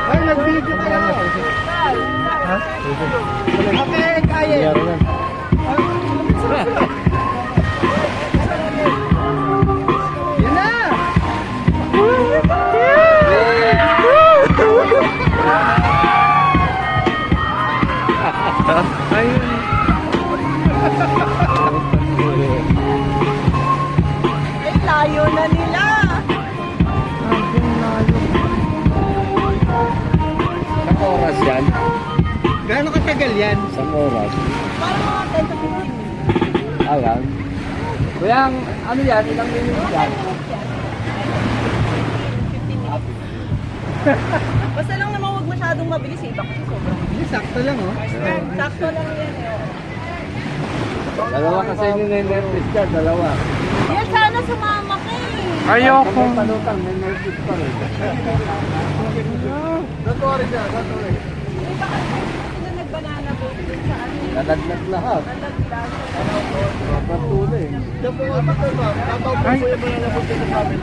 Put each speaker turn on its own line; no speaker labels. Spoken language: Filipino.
Ay, nag-video ka lang. Ha? Okay, kaya. Yan na! Ayun.
Ay, layo na nila.
Isang oras yan.
Gaano katagal yan?
Isang oras.
Parang mga 10 to 15 minutes.
Ayan. Kuya, ano yan? Ilang minutes yan?
15 minutes. Basta lang naman huwag masyadong mabilis eh. Baka sobrang bilis.
Sakto lang, oh.
Sakto lang yan eh.
Dalawa kasi ninenervis ka, dalawa.
Yan, sana sumama ka eh.
Ayoko. May panutang, may nervis pa rin.
Don't worry na, don't worry.
Di ba kasi sila nag-banana boat dun sa ano?
Nadagdag lahat.
Nalaglag.
Patuloy.
Diyan po, tabaw po yung mga nabot sa namin.